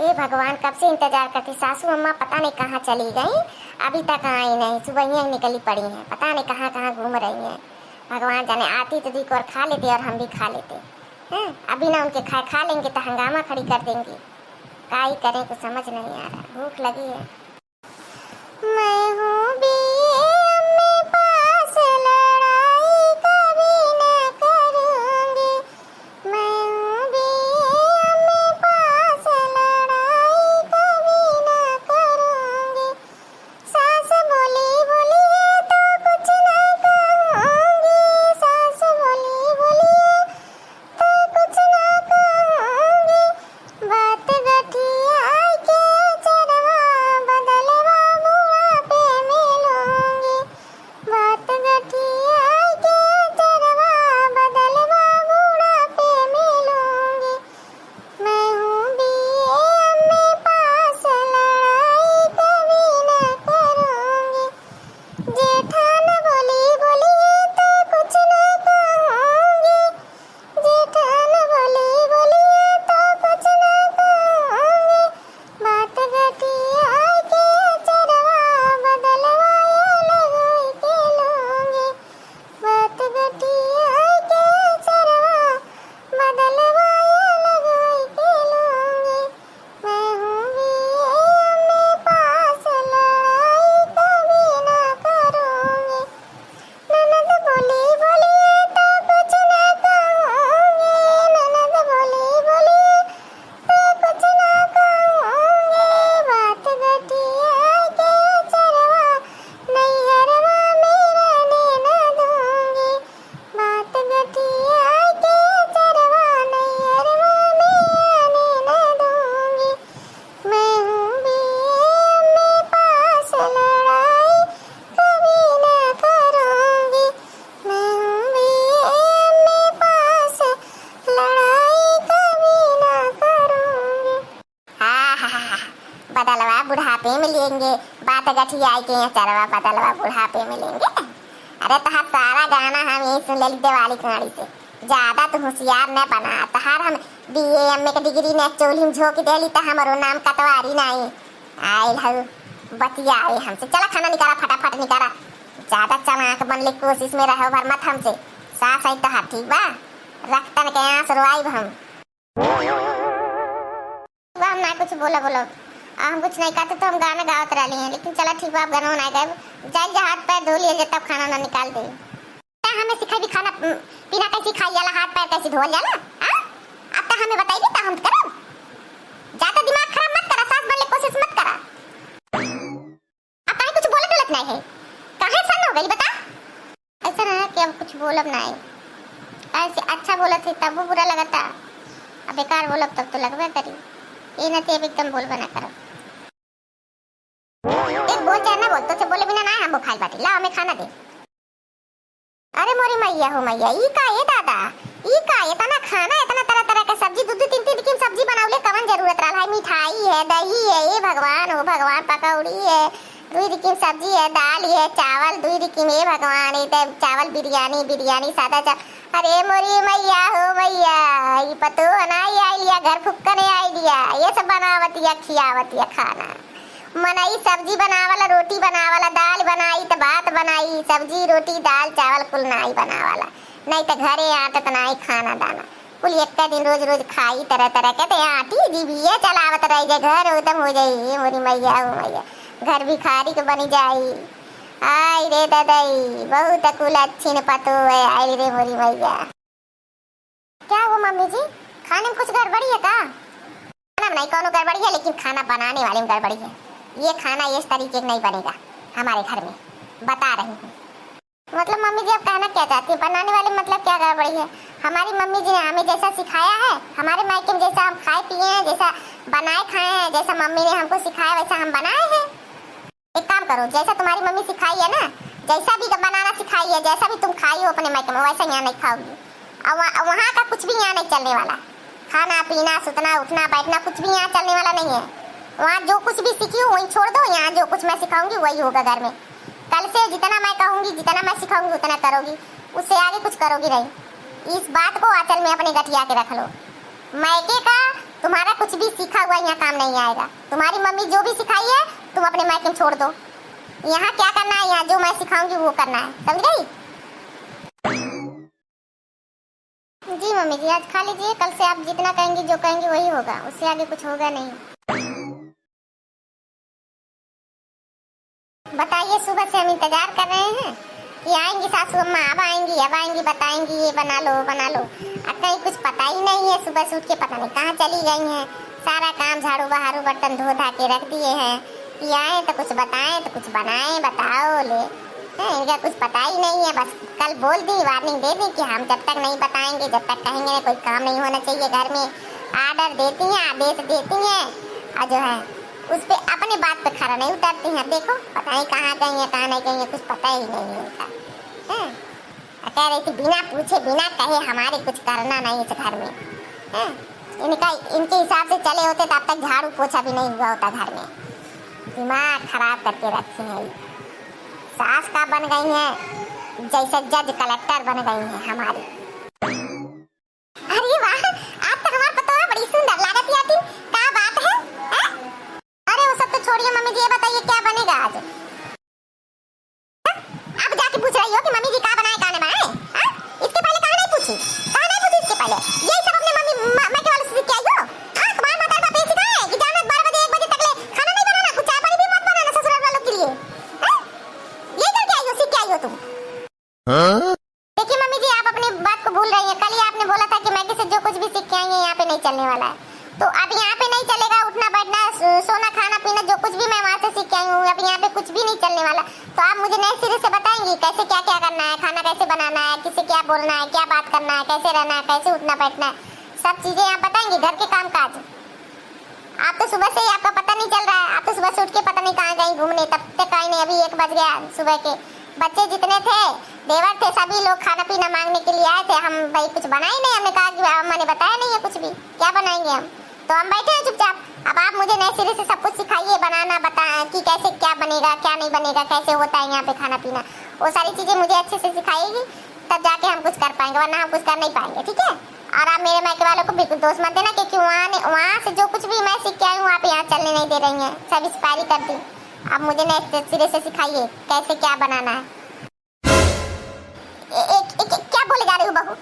ये भगवान कब से इंतजार करती। सासू अम्मा पता नहीं कहाँ चली गई, अभी तक आई नहीं। सुबह ही निकली पड़ी हैं, पता नहीं कहाँ कहाँ घूम रही हैं। भगवान जाने, आती तो दी और खा लेते और हम भी खा लेते हैं। अभी ना उनके खा लेंगे तो हंगामा खड़ी कर देंगे। क्या ही करें, कुछ समझ नहीं आ रहा। भूख लगी है। मैं हूँ बीए पास, लड़ाई कभी न करूँगी। मैं हूँ बीए पास, लड़ाई कभी न करूँगी। सास बोली बोली तो कुछ न कहूँगी। सास बोली बोली तो कुछ न कहूँगी। बात गठिया के चरवा बदलवा बुआ पे मिलूँगी। बात गठिया के चरवा बदलवा बुआ पे मिलूँगी। मैं हूँ बीए पास, लड़ाई कभी न करूँगी। जेठान बोली बोली तो कुछ न कहूँगी। जेठान बोली बोली तो कुछ न कहूँगी। बात गठिया के चरवा बदलवा लगोई के लूँगी। बात गठिया के चरवा बदलवा लगोई के लूँगी। मैं हूँ बीए पास, लड़ाई कभी न करूँगी। ननद बोली बोली तो कुछ न कहूँगी। ननद बोली बोली तो कुछ न कहूँगी। बात गठिया के चरवा नैहरवा में रहने न दूँगी। बात गठिया के चरवा नैहरवा में रहने न दूँगी। मैं हूँ बीए पास, लड़ाई कभी न करूँगी। मैं हूँ बीए पास, लड़ाई कभी न करूँगी। बदलवा बुढ़ापे में लेंगे। बात गठिया के चरवा बदलवा बुढ़ापे में लेंगे। अरे तहार सारा गाना हम यही सुन लेली दिवाली कहानी से। ज्यादा तो होशियार न बना। तहार हम बीए एमए के डिग्री ने चोली में झोंक देली तो हमारो नाम कतवारी नहीं आयल हऊ। बतिया आए हमसे। चला खाना निकाला, फटाफट निकाला। ज्यादा चमाक बनने की कोशिश में रहो भर मत हमसे। सास आई तो हाँ ठीक बा, रखतन के आंस रोआई हम ना कुछ बोलो। हम कुछ नहीं कहते तो हम गाना गावत रही हैं, लेकिन चला ठीक बा, आप गाना नहीं गाए। जाए हाथ पैर धो लिए तब खाना ना निकाल दे। हमें सिखाई भी खाना पीना कैसे खाई जाला, हाथ पैर कैसे धोल जाला। अब तक हमें बताइए तो हम करो। ज्यादा दिमाग खराब मत करा, सास बनने की कोशिश मत करा। अब काहे कुछ बोलत गलत नहीं है, काहे सन हो गई बता। ऐसा ना कि अब कुछ बोलब नहीं। ऐसे अच्छा बोलत है तब वो बुरा लगता, अब बेकार बोलब तब तो लगबे करी। ये ना ते एकदम बोल बना करो। एक बोल चाहे ना बोल तो से बोले बिना ना हम खाई बाटी ला हमें खाना दे। अरे मोरी मैया हो मैया, ई का ये दादा, ई का इतना खाना, इतना तरह तरह का सब्जी, दूध तीन तीन किस्म सब्जी बनावले कवन जरूरत रहा है। मिठाई है, दही है, ये भगवान हो भगवान, पकौड़ी है, दुई किस्म सब्जी है, दाल है, चावल दुई किस्म, ये भगवान ये चावल बिरयानी सादा चावल। अरे मोरी मैया हो मैया, ये पतो नहीं आई लिया घर फुक्का नहीं आई लिया। ये सब बनावतिया खियावतिया खाना मनाई, सब्जी बनावाला, रोटी बनावाला, दाल बनाई तो भात बनाई, सब्जी रोटी दाल चावल कुल नहीं बनावाला। नहीं तो घरे आते तो नहीं खाना दाना कुल एक दिन रोज रोज खाई तरह तरह के। तो आटी जीविए चलावत रह जाए, घर उत्तम हो जाए। मोरी मैया हो मैया, घर भिखारी के बनी जाई। आई रे दादाई, बहुत कुल अच्छी न पतो है। आई रे मोरी मैया। क्या वो मम्मी जी, खाने में कुछ गड़बड़ी है का? खाना में नहीं कोनो गड़बड़ी है, लेकिन खाना बनाने वाले में गड़बड़ी है। ये खाना इस तरीके से नहीं बनेगा हमारे घर में, बता रही हूँ। मतलब मम्मी जी आप कहना क्या चाहती है, बनाने वाले मतलब क्या गड़बड़ी है? हमारी मम्मी जी ने हमें जैसा सिखाया है, हमारे मायके में जैसा हम खाए पिए हैं, जैसा बनाए खाए हैं, जैसा मम्मी ने हमको सिखाया वैसा हम बनाए हैं। एक काम करो, जैसा तुम्हारी मम्मी सिखाई है ना, जैसा भी बनाना सिखाई है, जैसा भी तुम खाई हो अपने मायके में, वैसा यहाँ नहीं खाओगी। और वहाँ का कुछ भी यहाँ नहीं चलने वाला। खाना पीना सुतना उठना बैठना कुछ भी यहाँ चलने वाला नहीं है। वहाँ जो कुछ भी सीखी हूँ वही छोड़ दो, यहाँ जो कुछ मैं सिखाऊंगी वही होगा घर में। कल से जितना मैं कहूँगी, जितना मैं सिखाऊंगी उतना करोगी, उससे आगे कुछ करोगी नहीं। इस बात को आंचल में अपने गठिया के रख लो। मायके का तुम्हारा कुछ भी सीखा हुआ यहाँ काम नहीं आएगा। तुम्हारी मम्मी जो भी सिखाई है तुम अपने मायके में छोड़ दो। यहाँ क्या करना है, यहाँ जो मैं सिखाऊंगी वो करना है, समझ गई? जी मम्मी जी, आज खा लीजिए, कल से आप जितना कहेंगी जो कहेंगी वही होगा, उससे आगे कुछ होगा नहीं। बताइए, सुबह से हम इंतजार कर रहे हैं कि आएंगी सासू अम्मा, अब आएंगी बताएंगी ये बना लो बना लो। अब कहीं कुछ पता ही नहीं है, सुबह से उठ के पता नहीं कहाँ चली गई हैं। सारा काम झाड़ू बहारू बर्तन धो धा के रख दिए हैं कि आए तो कुछ बताएं तो कुछ बनाएं, बताओ ले। इनका कुछ पता ही नहीं है। बस कल बोल दी, वार्निंग दे दी कि हम जब तक नहीं बताएंगे, जब तक कहेंगे कोई काम नहीं होना चाहिए घर में, आर्डर देती हैं, आदेश देती हैं, और जो है उस पे अपनी बात पे खरा नहीं उतरती हैं। देखो पता नहीं कहाँ गई है कहाँ नहीं गई है, कुछ पता ही नहीं है इनका। कह रही थी बिना पूछे बिना कहे हमारे कुछ करना नहीं इस घर में। इनका इनके हिसाब से चले होते तब तक झाड़ू पोछा भी नहीं हुआ होता घर में। दिमाग खराब करके रखी है। सास का बन गई है जैसे जज कलेक्टर बन गई है हमारी। अरे वाह, आज तो हमारा पतोहा बड़ी सुंदर लागत आती। क्या बात है? अरे वो सब तो छोड़िए मम्मी जी, ये बताइए क्या बनेगा आज? आप जाके पूछ रही हो कि मम्मी जी क्या बनाए क्या नहीं बनाए? इसके पहले कहाँ नहीं पूछी इसके पहले? यही सब अपने मम्मी मैं के वाले से सीख के आई हो? तुम्हारा माता बाप ये सिखाया है कि जाना 12 बजे 1 बजे तक ले खाना नहीं बनाना, कुछ चाय पानी भी मत बनाना ससुराल वालों के लिए। ये करके आई हो, सीख के आई हो तुम? देखिए मम्मी जी, आप अपनी बात को भूल रही हैं। कल ही आपने बोला था कि मैगी से जो कुछ भी सीख के आई है यहाँ पे नहीं चलने वाला है। तो अब यहाँ पे नहीं चलेगा, उठना बैठना सोना खाना पीना जो कुछ भी मैं वहाँ से सीख के आई हूँ, अब यहाँ पे कुछ भी नहीं चलने वाला। तो आप मुझे नए सिरे से बताएंगी कैसे क्या क्या करना है, खाना कैसे बनाना है, किसे क्या बोलना है, क्या बात करना है, कैसे रहना है, कैसे उठना बैठना है, सब चीजें आप बताएंगी, घर के काम काज। आप तो सुबह से ही आपका पता नहीं चल रहा है। आप तो सुबह से उठ के पता नहीं कहाँ गई घूमने, तब तक आई नहीं। अभी 1 बज गया सुबह के। बच्चे जितने थे देवर थे सभी लोग खाना पीना मांगने के लिए आए थे। हम भाई कुछ बनाए नहीं, हमने कहा कि अम्मा ने बताया नहीं है कुछ भी, क्या बनाएंगे हम, तो हम बैठे हैं चुपचाप। अब आप मुझे नए सिरे से सब कुछ सिखाइए, बनाना बताएं कि कैसे क्या बनेगा क्या नहीं बनेगा, कैसे होता है यहाँ पे खाना पीना, वो सारी चीजें मुझे अच्छे से सिखाइएगी, तब जाके हम कुछ कर पाएंगे, वरना हम कुछ कर नहीं पाएंगे, ठीक है? और आप मेरे मायके वालों को बिल्कुल दोष मत देना, क्योंकि वहाँ से जो कुछ भी मैं सीख के आई हूँ आप यहाँ चलने नहीं दे रही हैं, सब एक्सपायरी कर दी। आप मुझे नए सिरे से सिखाइए कैसे क्या बनाना है। क्या बोले जा रही हो बहू?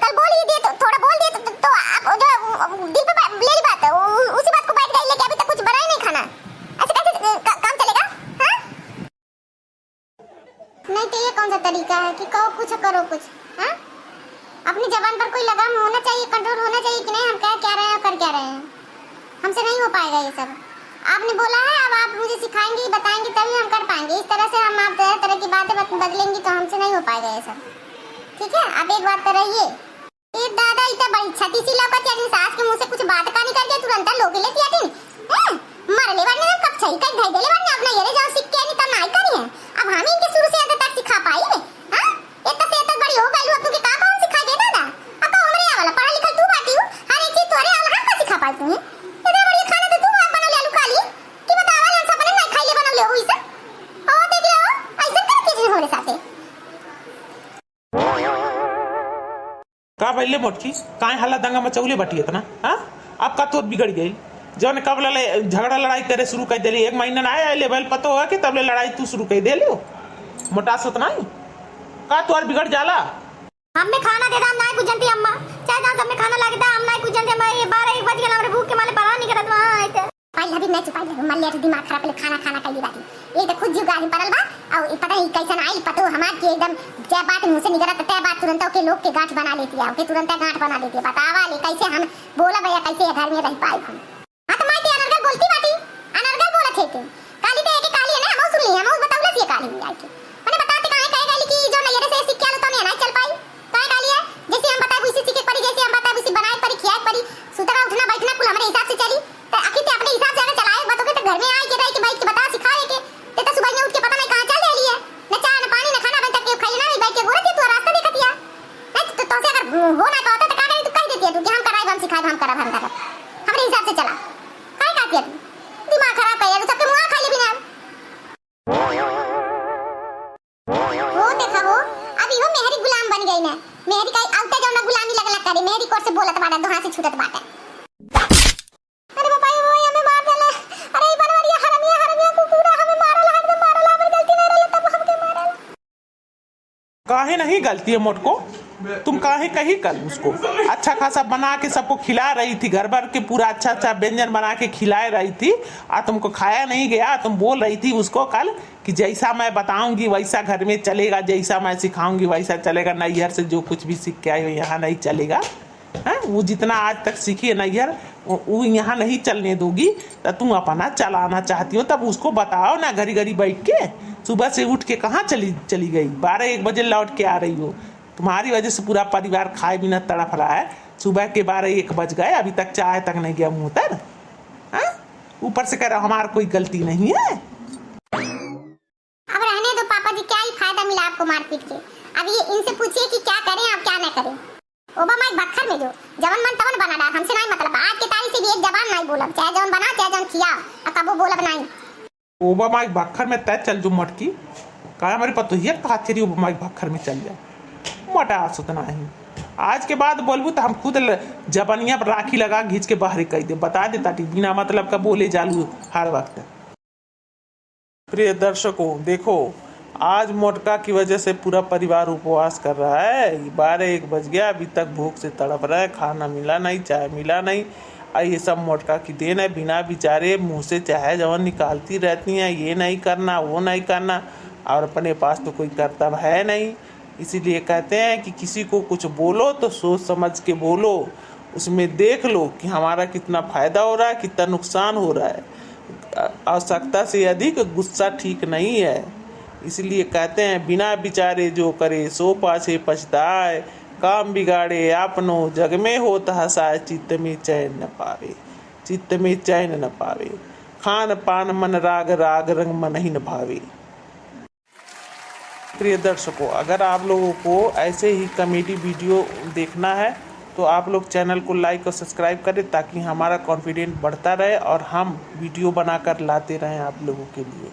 कल बोल ही दिए तो थोड़ा बोल दिए तो आप जो दिल पे ले ली बात उसी बात को बैठ गई, लेके अभी तक कुछ बनाया नहीं खाना। ऐसे कैसे काम चलेगा? नहीं तो ये कौन सा तरीका है कि कहो कुछ करो कुछ? अपनी जबान पर कोई लगाम होना चाहिए, कंट्रोल होना चाहिए कि नहीं हम क्या रहे हैं और कर क्या रहे हैं। हमसे नहीं हो पाएगा ये सब। आपने बोला है, अब आप मुझे सिखाएंगी बताएंगी तभी हम कर पाएंगे। इस तरह से हम आप तरह की बातें बदलेंगी तो हमसे नहीं हो पाएगा ये सब, ठीक है? आप एक बात तो रहिए। ये दादा इतना बड़ी छती सी लौका चाहिए, सास के मुंह से कुछ बात का नहीं करके तुरंत लोग लेती आती मर ले वरने कब सही कर दे ले वरने अपना ये जाओ सीख के नहीं तो नहीं करी है। अब हम इनके शुरू से अंत तक सिखा पाई है। इतना से इतना बड़ी हो गई अब तुके का कौन सिखा दे दादा? अब उम्र वाला पढ़ा लिखा तू बाटी हूं, हर एक चीज तोरे हम का सिखा पाई तू। इतना बड़ी खाना तो तू बना ले आलू काली कि बतावा हम सब ने नहीं खाई ले बना ले होई से। ओ देख ले ऐसा करके जी होने साथे का पहले मोटकी काहे हल्ला दंगा मचौले बटी इतना। अब का तो बिगड़ गई जौन कब झगड़ा लड़ाई करे शुरू कर देली। 1 महीना ना आया लेवल पता हो कि तब ले लड़ाई तू शुरू कर दे लियो। मोटा सत नहीं का तोर बिगड़ जाला। हमने खाना दे दाम नहीं कुजंती अम्मा, चाहे जहां सब में खाना लगता हम नहीं कुजंती। मैं 12-1 बज गया हमरे भूख के मारे परा नहीं करत वहां आते पाई अभी नहीं चुपाई मर लिया तो दिमाग खराब ले खाना कई बात ये तो खुद जीव गाड़ी परल बा और पता नहीं कैसन आई पतो हमार के एकदम क्या बात मुंह से निकलत तय बात तुरंत के लोग के गांठ बना लेती है, के तुरंत गांठ बना लेती है। बतावा ले कैसे हम बोला भैया कैसे घर में रह पाए हम। हां तो माई अनर्गल बोलती बाटी अनर्गल बोलत है तू काली तो एक काली है ना हम सुन ली हम बतावला ये काली आई के मैंने बताते काहे कहे गाली की जो नजर से सीख के तो नहीं चल पाई काहे काली है जैसे हम बताए उसी सीखे पड़ी, जैसे हम बताए उसी बनाए पड़ी खियाए पड़ी, सुतरा उठना बैठना कुल हमारे हिसाब से चली तो आखिर ते अपने हिसाब से अगर चलाए बतोगे तो घर में आए के रह के भाई के बता सिखाए के ते तो सुबह में उठ के पता नहीं कहां चल रही है न चाय न पानी न खाना बन तक के खाई ना बैठ के गोरती तो रास्ता देखत या नहीं तो से अगर हो ना कहता तो का करे तू कह देती है तू कि हम कराए हम सिखाए हम करब हमारे हिसाब से चला काहे कहती है दिमाग खराब कर यार सबके मुंह खा ले बिना। वो देखा वो अभी वो मेहरी गुलाम बन गई ना, मेहरी का आउटे जो ना गुलामी लगला करे मेहरी कोर से बोलत बाड़ा दोहा से छूटत बाटे। काहे नहीं गलती है मोटको, तुम काहे कही कल उसको अच्छा खासा बना के सबको खिला रही थी, घर भर के पूरा अच्छा अच्छा व्यंजन बना के खिला रही थी, तुमको खाया नहीं गया। तुम बोल रही थी उसको कल कि जैसा मैं बताऊंगी वैसा घर में चलेगा, जैसा मैं सिखाऊंगी वैसा चलेगा, नैहर से जो कुछ भी सीख के आई हो यहाँ नहीं चलेगा। है वो जितना आज तक सीखी है नैहर वो यहाँ नहीं चलने दोगी, तो तुम अपना चलाना चाहती हो तब उसको बताओ ना। घड़ी घड़ी बैठ के सुबह से उठ के कहाँ चली गई, 12-1 बजे लौट के आ रही हो। तुम्हारी वजह से पूरा परिवार खाए बिना तड़फ रहा है। सुबह के 12-1 बज गए, अभी तक चाय तक नहीं गया मुँह तर। ऊपर से कह रहा हमारा कोई गलती नहीं है। अब रहने दो पापा जी, क्या ही फायदा मिला आपको मारपीट के। अब ये इनसे पूछिए कि क्या करें आप क्या न करें। ओबामा एक बखर में जो जवन मन तवन बना डाल, हमसे नहीं मतलब। आज के तारीख से भी एक जबान नहीं बोलब, चाहे जवन बना चाहे जवन खिया, कबो बोलब नहीं। ओबामा एक बखर में तय चल जो मटकी, कहा हमारे पतो ही कहा तेरी ओबामा एक बखर में चल जाए मोटा सुतना ही। आज के बाद बोलबू तो हम खुद जबनिया पर राखी लगा घींच के बाहर कह दे, बता देता बिना मतलब का बोले जालू हर वक्त। प्रिय दर्शकों देखो, आज मोटका की वजह से पूरा परिवार उपवास कर रहा है। 12-1 बज गया, अभी तक भूख से तड़प रहा है, खाना मिला नहीं, चाय मिला नहीं। ये सब मोटका की देन है। बिना बेचारे मुंह से चाहे जवन निकालती रहती हैं, ये नहीं करना वो नहीं करना, और अपने पास तो कोई कर्तव्य है नहीं। इसीलिए कहते हैं कि किसी को कुछ बोलो तो सोच समझ के बोलो, उसमें देख लो कि हमारा कितना फायदा हो रहा है, कितना नुकसान हो रहा है। आवश्यकता से अधिक गुस्सा ठीक नहीं है। इसलिए कहते हैं बिना विचारे जो करे सो पाछे पछताए, काम बिगाड़े आपनो जग में होता हसाए, चित्त में चैन न पावे, चित्त में चैन न पावे, खान पान मन राग राग रंग मन ही न भावे। प्रिय दर्शकों, अगर आप लोगों को ऐसे ही कॉमेडी वीडियो देखना है तो आप लोग चैनल को लाइक और सब्सक्राइब करें, ताकि हमारा कॉन्फिडेंस बढ़ता रहे और हम वीडियो बनाकर लाते रहें आप लोगों के लिए।